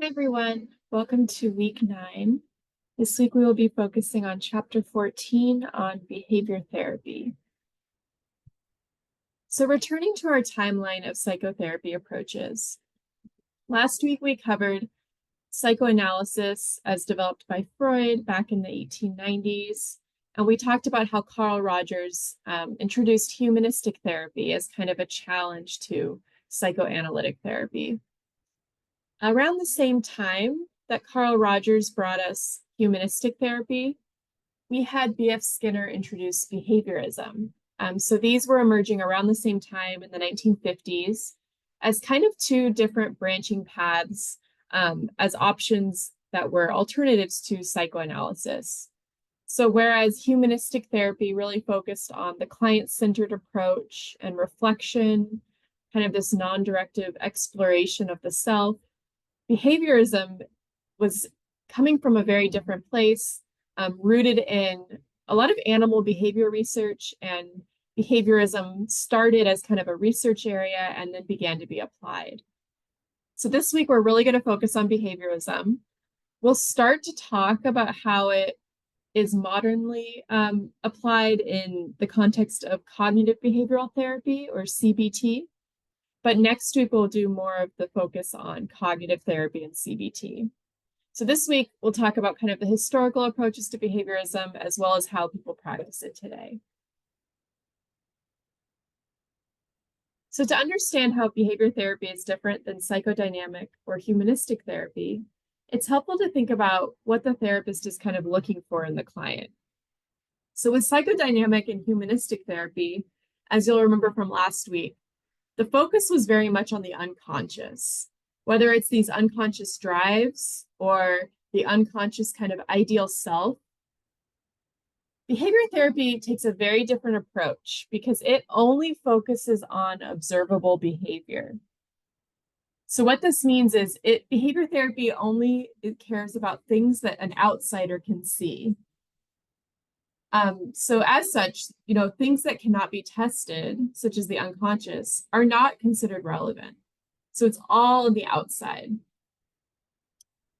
Hi everyone, welcome to week 9. This week we will be focusing on chapter 14 on behavior therapy. So returning to our timeline of psychotherapy approaches. Last week we covered psychoanalysis as developed by Freud back in the 1890s, and we talked about how Carl Rogers introduced humanistic therapy as kind of a challenge to psychoanalytic therapy. Around the same time that Carl Rogers brought us humanistic therapy, we had B.F. Skinner introduce behaviorism. So these were emerging around the same time in the 1950s as kind of two different branching paths as options that were alternatives to psychoanalysis. So whereas humanistic therapy really focused on the client-centered approach and reflection, kind of this non-directive exploration of the self, behaviorism was coming from a very different place, rooted in a lot of animal behavior research, and behaviorism started as kind of a research area and then began to be applied. So this week, we're really going to focus on behaviorism. We'll start to talk about how it is modernly applied in the context of cognitive behavioral therapy, or CBT. But next week, we'll do more of the focus on cognitive therapy and CBT. So this week, we'll talk about kind of the historical approaches to behaviorism, as well as how people practice it today. So to understand how behavior therapy is different than psychodynamic or humanistic therapy, it's helpful to think about what the therapist is kind of looking for in the client. So with psychodynamic and humanistic therapy, as you'll remember from last week, the focus was very much on the unconscious, whether it's these unconscious drives or the unconscious kind of ideal self. Behavior therapy takes a very different approach because it only focuses on observable behavior. So what this means is behavior therapy only cares about things that an outsider can see. So as such, things that cannot be tested, such as the unconscious, are not considered relevant. So it's all on the outside.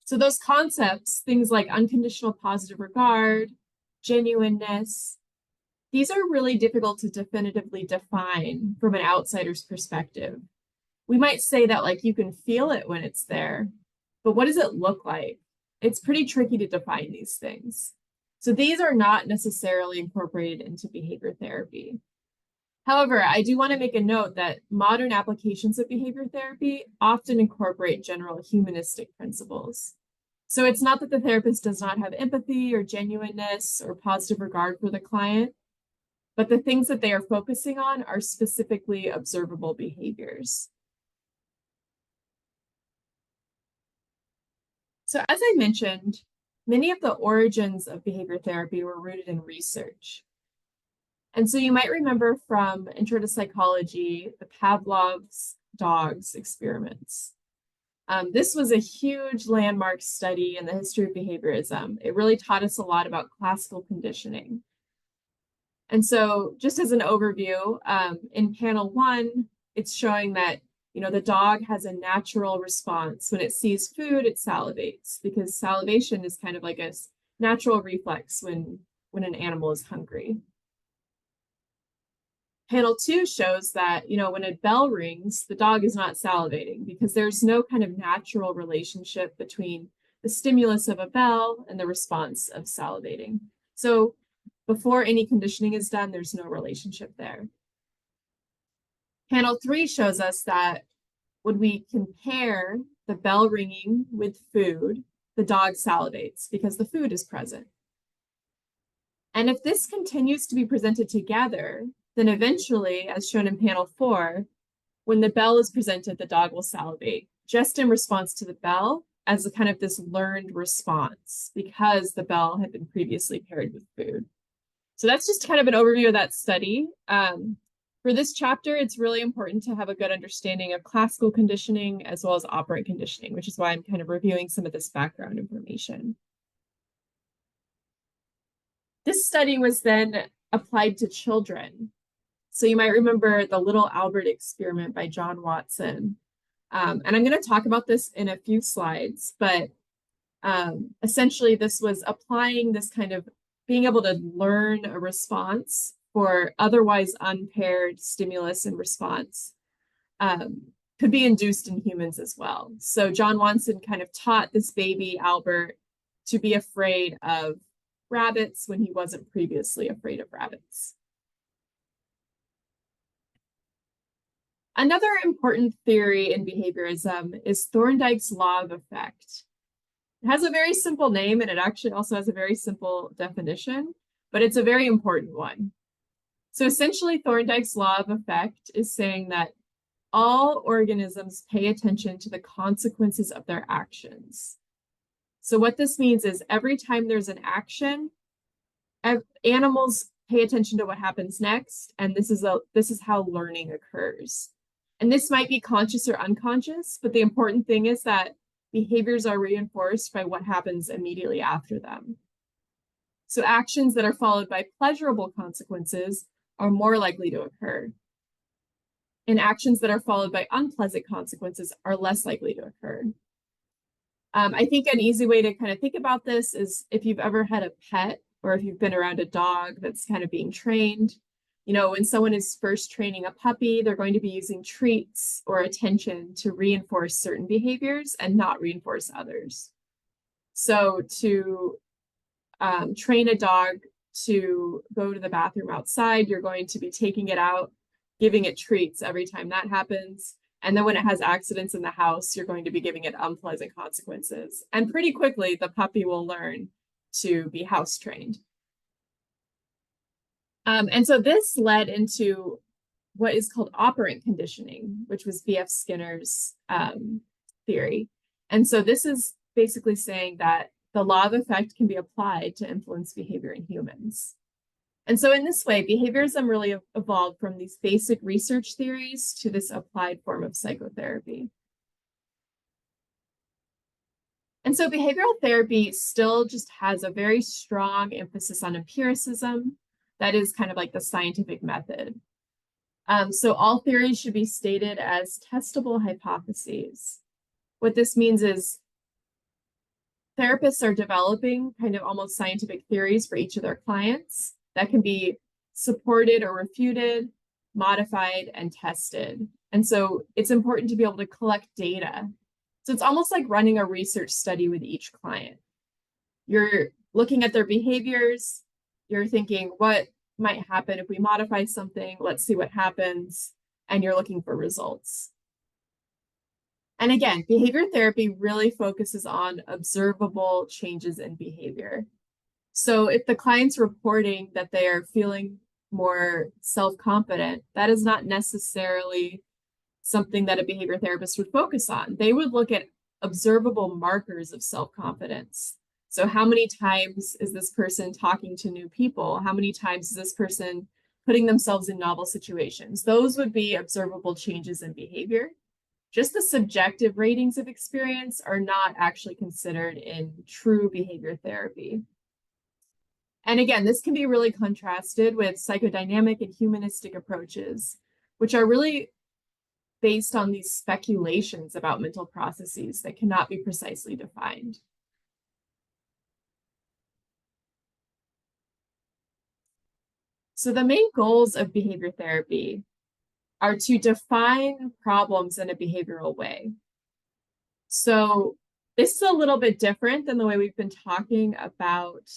So those concepts, things like unconditional positive regard, genuineness, these are really difficult to definitively define from an outsider's perspective. We might say that like you can feel it when it's there, but what does it look like? It's pretty tricky to define these things. So these are not necessarily incorporated into behavior therapy. However, I do want to make a note that modern applications of behavior therapy often incorporate general humanistic principles. So it's not that the therapist does not have empathy or genuineness or positive regard for the client, but the things that they are focusing on are specifically observable behaviors. So as I mentioned, many of the origins of behavior therapy were rooted in research. And so you might remember from Intro to Psychology, the Pavlov's dogs experiments. This was a huge landmark study in the history of behaviorism. It really taught us a lot about classical conditioning. And so just as an overview, in panel 1, it's showing that the dog has a natural response. When it sees food, it salivates, because salivation is kind of like a natural reflex when an animal is hungry. Panel 2 shows that, when a bell rings, the dog is not salivating because there's no kind of natural relationship between the stimulus of a bell and the response of salivating. So before any conditioning is done, there's no relationship there. Panel 3 shows us that when we compare the bell ringing with food, the dog salivates because the food is present. And if this continues to be presented together, then eventually, as shown in panel 4, when the bell is presented, the dog will salivate, just in response to the bell as a kind of this learned response because the bell had been previously paired with food. So that's just kind of an overview of that study. For this chapter, it's really important to have a good understanding of classical conditioning as well as operant conditioning, which is why I'm kind of reviewing some of this background information. This study was then applied to children. So you might remember the Little Albert experiment by John Watson. And I'm going to talk about this in a few slides, but essentially this was applying this kind of being able to learn a response for otherwise unpaired stimulus and response could be induced in humans as well. So John Watson kind of taught this baby, Albert, to be afraid of rabbits when he wasn't previously afraid of rabbits. Another important theory in behaviorism is Thorndike's law of effect. It has a very simple name, and it actually also has a very simple definition, but it's a very important one. So essentially, Thorndike's law of effect is saying that all organisms pay attention to the consequences of their actions. So what this means is every time there's an action, animals pay attention to what happens next, and this is how learning occurs. And this might be conscious or unconscious, but the important thing is that behaviors are reinforced by what happens immediately after them. So actions that are followed by pleasurable consequences are more likely to occur. And actions that are followed by unpleasant consequences are less likely to occur. I think an easy way to kind of think about this is if you've ever had a pet or if you've been around a dog that's kind of being trained. You know, when someone is first training a puppy, they're going to be using treats or attention to reinforce certain behaviors and not reinforce others. So to train a dog to go to the bathroom outside, you're going to be taking it out, giving it treats every time that happens. And then when it has accidents in the house, you're going to be giving it unpleasant consequences. And pretty quickly, the puppy will learn to be house trained. And so this led into what is called operant conditioning, which was B.F. Skinner's theory. And so this is basically saying that the law of effect can be applied to influence behavior in humans. And so in this way, behaviorism really evolved from these basic research theories to this applied form of psychotherapy. And so behavioral therapy still just has a very strong emphasis on empiricism. That is kind of like the scientific method. So all theories should be stated as testable hypotheses. What this means is therapists are developing kind of almost scientific theories for each of their clients that can be supported or refuted, modified, and tested. And so it's important to be able to collect data. So it's almost like running a research study with each client. You're looking at their behaviors, you're thinking, what might happen if we modify something? Let's see what happens. And you're looking for results. And again, behavior therapy really focuses on observable changes in behavior. So if the client's reporting that they are feeling more self-confident, that is not necessarily something that a behavior therapist would focus on. They would look at observable markers of self-confidence. So how many times is this person talking to new people? How many times is this person putting themselves in novel situations? Those would be observable changes in behavior. Just the subjective ratings of experience are not actually considered in true behavior therapy. And again, this can be really contrasted with psychodynamic and humanistic approaches, which are really based on these speculations about mental processes that cannot be precisely defined. So the main goals of behavior therapy are to define problems in a behavioral way. So this is a little bit different than the way we've been talking about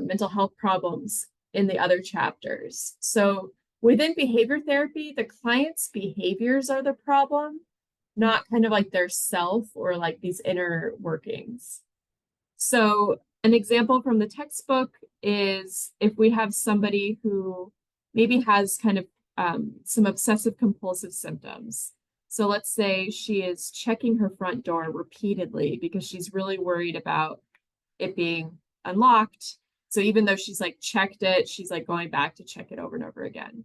mental health problems in the other chapters. So within behavior therapy, the client's behaviors are the problem, not kind of like their self or like these inner workings. So an example from the textbook is if we have somebody who maybe has kind of some obsessive compulsive symptoms. So let's say she is checking her front door repeatedly because she's really worried about it being unlocked. So even though she's like checked it, she's like going back to check it over and over again.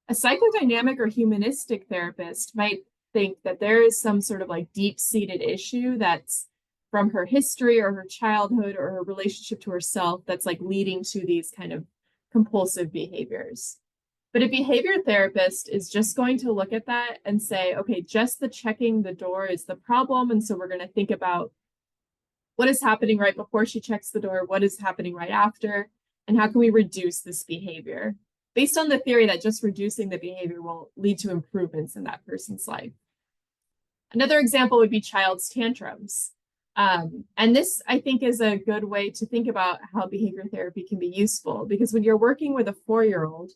A psychodynamic or humanistic therapist might think that there is some sort of like deep-seated issue that's from her history or her childhood or her relationship to herself that's like leading to these kind of compulsive behaviors. But a behavior therapist is just going to look at that and say, okay, just the checking the door is the problem. And so we're going to think about what is happening right before she checks the door, what is happening right after, and how can we reduce this behavior based on the theory that just reducing the behavior will lead to improvements in that person's life. Another example would be child's tantrums. And this, I think, is a good way to think about how behavior therapy can be useful, because when you're working with a 4-year-old,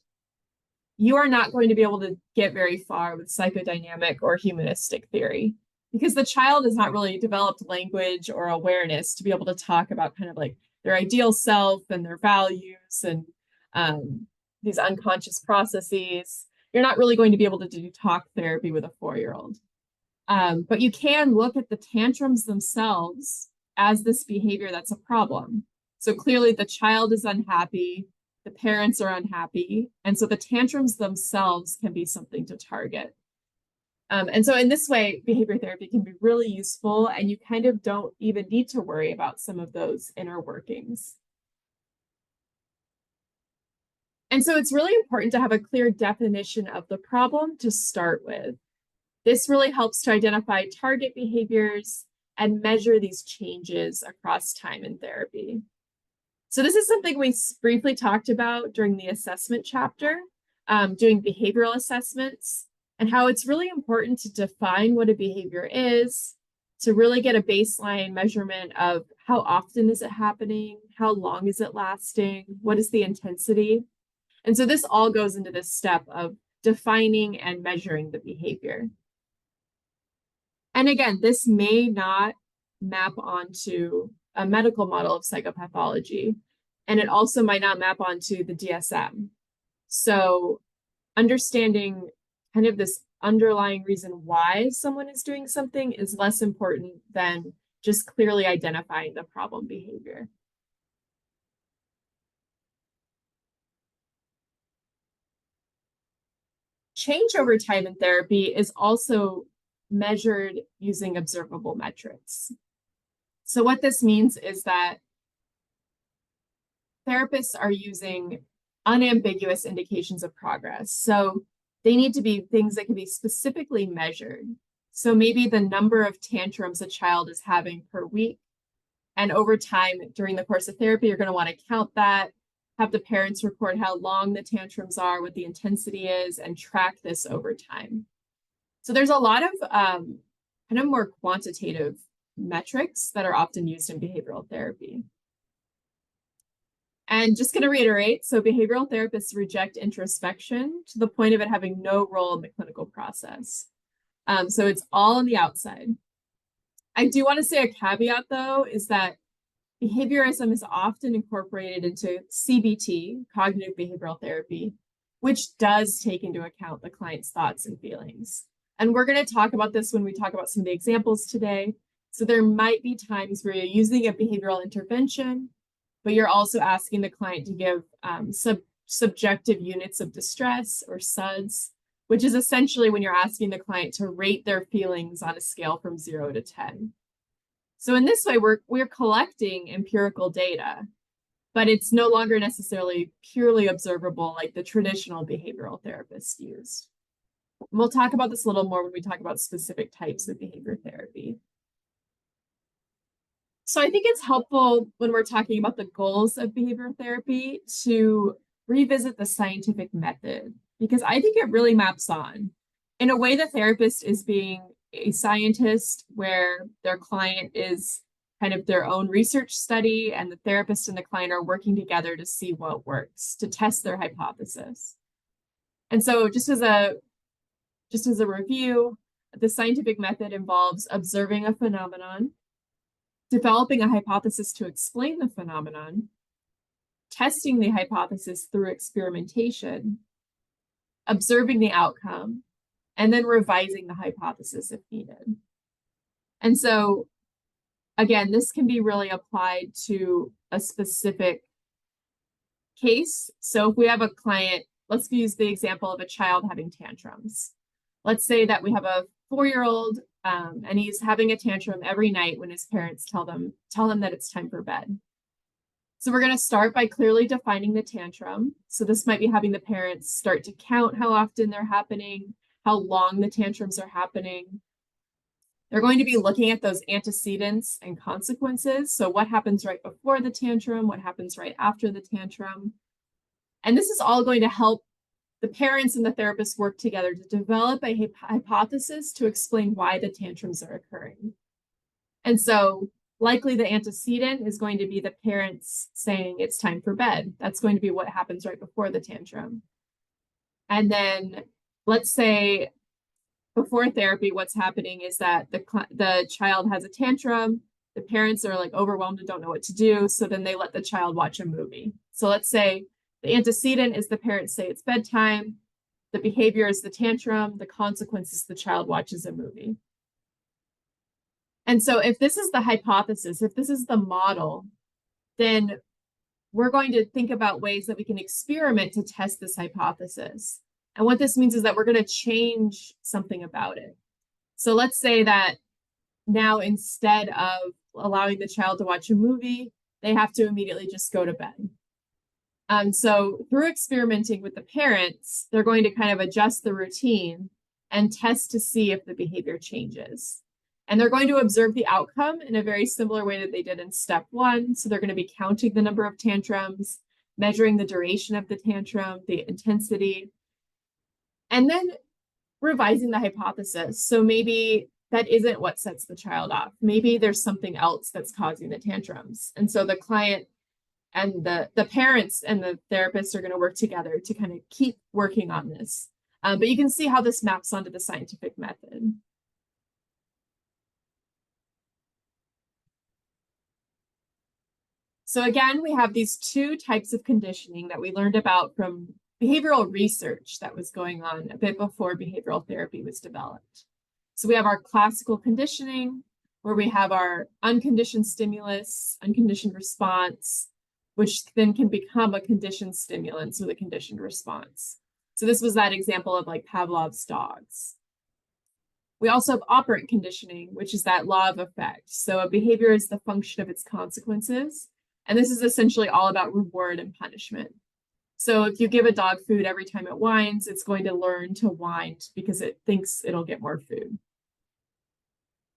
you are not going to be able to get very far with psychodynamic or humanistic theory, because the child has not really developed language or awareness to be able to talk about kind of like their ideal self and their values and these unconscious processes. You're not really going to be able to do talk therapy with a 4-year-old. But you can look at the tantrums themselves as this behavior that's a problem. So clearly the child is unhappy, the parents are unhappy, and so the tantrums themselves can be something to target. And so in this way, behavior therapy can be really useful, and you kind of don't even need to worry about some of those inner workings. And so it's really important to have a clear definition of the problem to start with. This really helps to identify target behaviors and measure these changes across time in therapy. So this is something we briefly talked about during the assessment chapter, doing behavioral assessments, and how it's really important to define what a behavior is, to really get a baseline measurement of how often is it happening, how long is it lasting, what is the intensity. And so this all goes into this step of defining and measuring the behavior. And again, this may not map onto a medical model of psychopathology, and it also might not map onto the DSM. So understanding kind of this underlying reason why someone is doing something is less important than just clearly identifying the problem behavior. Change over time in therapy is also measured using observable metrics. So what this means is that therapists are using unambiguous indications of progress. So they need to be things that can be specifically measured. So maybe the number of tantrums a child is having per week. And over time, during the course of therapy, you're going to want to count that, have the parents record how long the tantrums are, what the intensity is, and track this over time. So there's a lot of kind of more quantitative metrics that are often used in behavioral therapy. And just going to reiterate, so behavioral therapists reject introspection to the point of it having no role in the clinical process. So it's all on the outside. I do want to say a caveat, though, is that behaviorism is often incorporated into CBT, cognitive behavioral therapy, which does take into account the client's thoughts and feelings. And we're going to talk about this when we talk about some of the examples today. So there might be times where you're using a behavioral intervention, but you're also asking the client to give subjective units of distress, or SUDS, which is essentially when you're asking the client to rate their feelings on a scale from 0 to 10. So in this way, we're collecting empirical data, but it's no longer necessarily purely observable like the traditional behavioral therapists used. And we'll talk about this a little more when we talk about specific types of behavior therapy. So I think it's helpful when we're talking about the goals of behavior therapy to revisit the scientific method, because I think it really maps on. In a way, the therapist is being a scientist where their client is kind of their own research study, and the therapist and the client are working together to see what works, to test their hypothesis. And so just as a review, the scientific method involves observing a phenomenon, developing a hypothesis to explain the phenomenon, testing the hypothesis through experimentation, observing the outcome, and then revising the hypothesis if needed. And so, again, this can be really applied to a specific case. So if we have a client, let's use the example of a child having tantrums. Let's say that we have a 4-year-old and he's having a tantrum every night when his parents tell him that it's time for bed. So we're going to start by clearly defining the tantrum. So this might be having the parents start to count how often they're happening, how long the tantrums are happening. They're going to be looking at those antecedents and consequences. So what happens right before the tantrum, what happens right after the tantrum. And this is all going to help the parents and the therapist work together to develop a hypothesis to explain why the tantrums are occurring. And so likely the antecedent is going to be the parents saying it's time for bed. That's going to be what happens right before the tantrum. And then let's say before therapy, what's happening is that the child has a tantrum. The parents are like overwhelmed and don't know what to do. So then they let the child watch a movie. So let's say the antecedent is the parents say it's bedtime. The behavior is the tantrum. The consequence is the child watches a movie. And so if this is the hypothesis, if this is the model, then we're going to think about ways that we can experiment to test this hypothesis. And what this means is that we're going to change something about it. So let's say that now instead of allowing the child to watch a movie, they have to immediately just go to bed. So through experimenting with the parents, they're going to kind of adjust the routine and test to see if the behavior changes. And they're going to observe the outcome in a very similar way that they did in step 1. So they're going to be counting the number of tantrums, measuring the duration of the tantrum, the intensity, and then revising the hypothesis. So maybe that isn't what sets the child off. Maybe there's something else that's causing the tantrums. And so the client and the parents and the therapists are going to work together to kind of keep working on this. But you can see how this maps onto the scientific method. So again, we have these two types of conditioning that we learned about from behavioral research that was going on a bit before behavioral therapy was developed. So we have our classical conditioning, where we have our unconditioned stimulus, unconditioned response, which then can become a conditioned stimulus with a conditioned response. So this was that example of like Pavlov's dogs. We also have operant conditioning, which is that law of effect. So a behavior is the function of its consequences. And this is essentially all about reward and punishment. So if you give a dog food every time it whines, it's going to learn to whine because it thinks it'll get more food.